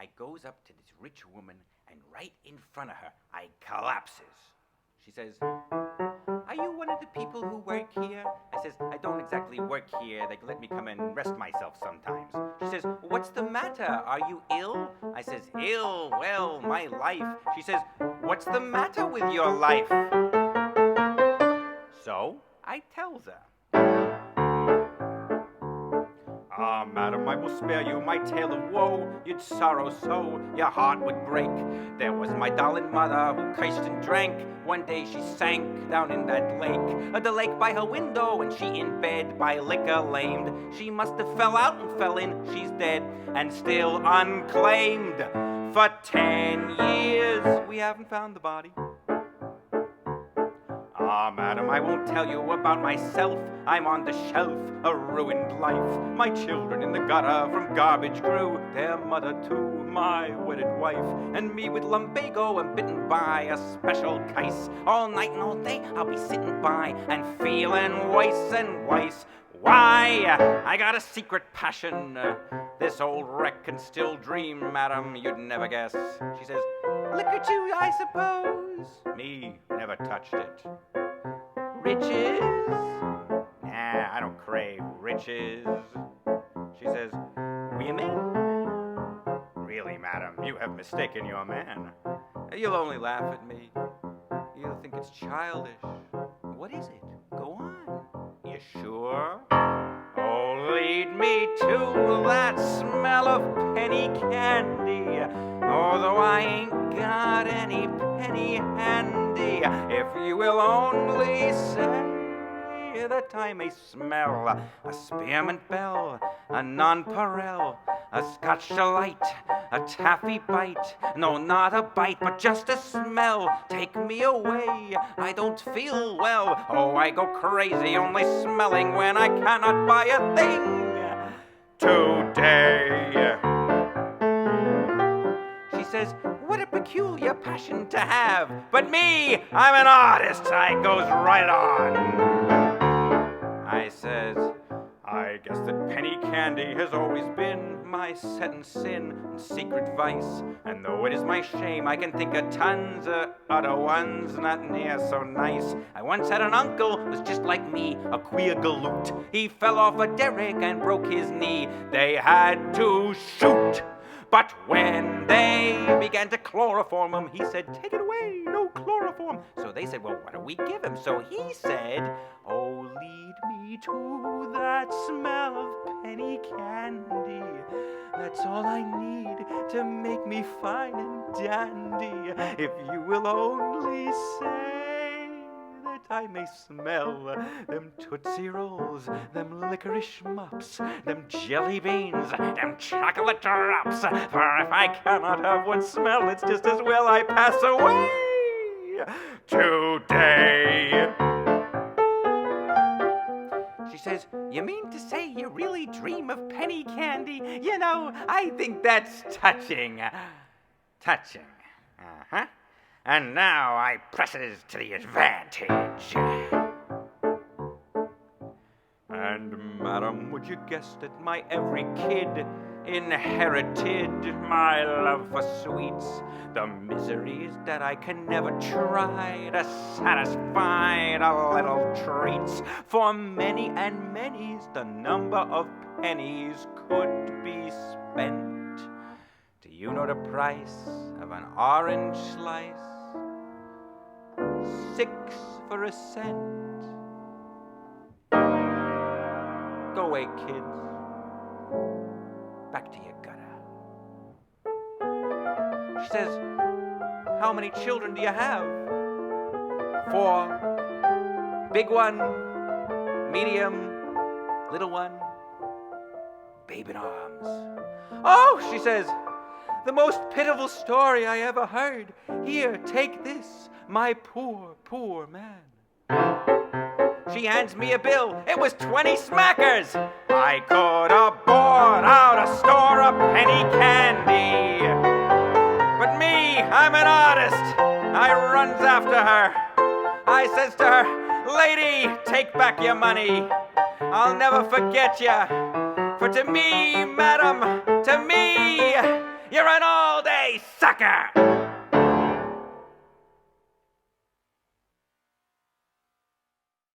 I goes up to this rich woman, and right in front of her, I collapses. She says, "Are you one of the people who work here?" I says, "I don't exactly work here. They let me come and rest myself sometimes." She says, "What's the matter? Are you ill?" I says, "Ill? Well, my life." She says, "What's the matter with your life?" So I tells her. "Ah, madam, I will spare you my tale of woe. You'd sorrow so, your heart would break. There was my darling mother who cursed and drank. One day she sank down in that lake. The lake by her window, and she in bed by liquor lamed. She must have fell out and fell in. She's dead and still unclaimed. For 10 years we haven't found the body. Ah, madam, I won't tell you about myself. I'm on the shelf, a ruined life. My children in the gutter from garbage grew. Their mother too, my wedded wife. And me with lumbago and bitten by a special case. All night and all day I'll be sitting by and feeling worse and worse. Why? I got a secret passion. This old wreck can still dream, madam, you'd never guess. She says, "Liquor too, I suppose." Me, never touched it. "Riches?" Nah, I don't crave riches. She says, "Women?" Really, madam, you have mistaken your man. You'll only laugh at me. You'll think it's childish. What is it? Go on. You sure? Oh, lead me to that smell of penny candy. Although I ain't got any penny handy, if you will only say that I may smell a spearmint bell, a nonpareil, a Scotch delight, a taffy bite. No, not a bite, but just a smell. Take me away, I don't feel well. Oh, I go crazy only smelling when I cannot buy a thing today. She says, "What a peculiar passion to have. But me, I'm an artist," I goes right on. I says, "I guess that penny candy has always been my set sin and secret vice. And though it is my shame, I can think of tons of other ones not near so nice. I once had an uncle who was just like me, a queer galoot. He fell off a derrick and broke his knee. They had to shoot. But when they began to chloroform him, he said, 'Take it away, no chloroform.' So they said, 'Well, what do we give him?' So he said, 'Oh, lead me to that smell of penny candy. That's all I need to make me fine and dandy. If you will only say that I may smell them Tootsie Rolls, them licorice mops, them jelly beans, them chocolate drops. For if I cannot have one smell, it's just as well I pass away today.'" She says, "You mean to say you really dream of penny candy? You know, I think that's touching." Touching. Uh-huh. And now I presses to the advantage. "And, madam, would you guess that my every kid inherited my love for sweets? The misery is that I can never try to satisfy the little treats. For many and many's the number of pennies could be spent. Do you know the price of an orange slice? 6 for a cent. Go away, kids. Back to your gutter." She says, "How many children do you have?" 4. Big one, medium, little one, babe in arms. "Oh," she says, "the most pitiful story I ever heard. Here, take this, my poor, poor man." She hands me a bill. It was 20 smackers. I could have bought out a store of penny candy. But me, I'm an artist. I runs after her. I says to her, "Lady, take back your money. I'll never forget ya. For to me, madam, to me, You're an all-day sucker!